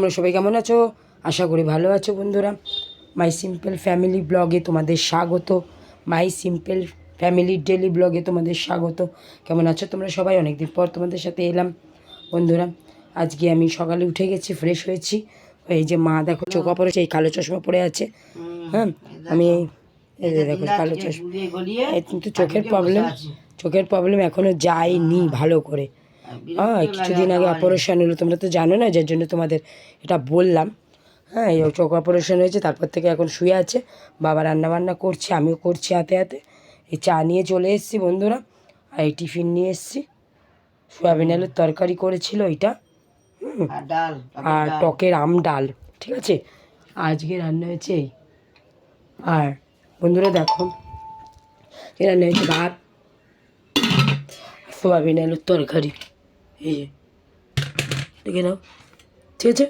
তোমরা সবাই কেমন আছো? আশা করি ভালো আছো বন্ধুরা। মাই সিম্পল ফ্যামিলি ব্লগে তোমাদের স্বাগত। মাই সিম্পল ফ্যামিলি ডেলি ব্লগে তোমাদের স্বাগত। কেমন আছো তোমরা সবাই? অনেকদিন পর তোমাদের সাথে এলাম বন্ধুরা। আজকে আমি সকালে উঠে গেছি, ফ্রেশ হয়েছি। এই যে মা দেখো চোখ পড়েছে, এই কালো চশমা পড়ে আছে। হ্যাঁ, আমি এই যে দেখো কালো চশমা, কিন্তু চোখের প্রবলেম এখনও যায়নি ভালো করে। হ্যাঁ, কিছুদিন আগে অপারেশন হলো, তোমরা তো জানো না, যার জন্য তোমাদের এটা বললাম। হ্যাঁ, এই চোখ অপারেশন হয়েছে, তারপর থেকে এখন শুয়ে আছে। বাবা রান্নাবান্না করছে, আমিও করছি হাতে হাতে। এই চা নিয়ে চলে এসেছি বন্ধুরা, আর এই টিফিন নিয়ে এসেছি। সয়াবিন আলুর তরকারি করেছিল এটা, আর টকের আম ডাল। ঠিক আছে, আজকে রান্না হয়েছে এই। আর বন্ধুরা দেখো, রান্না হয়েছে ভাত, সয়াবিন আলুর তরকারি। এই যে দেখে নাও, ঠিক আছে।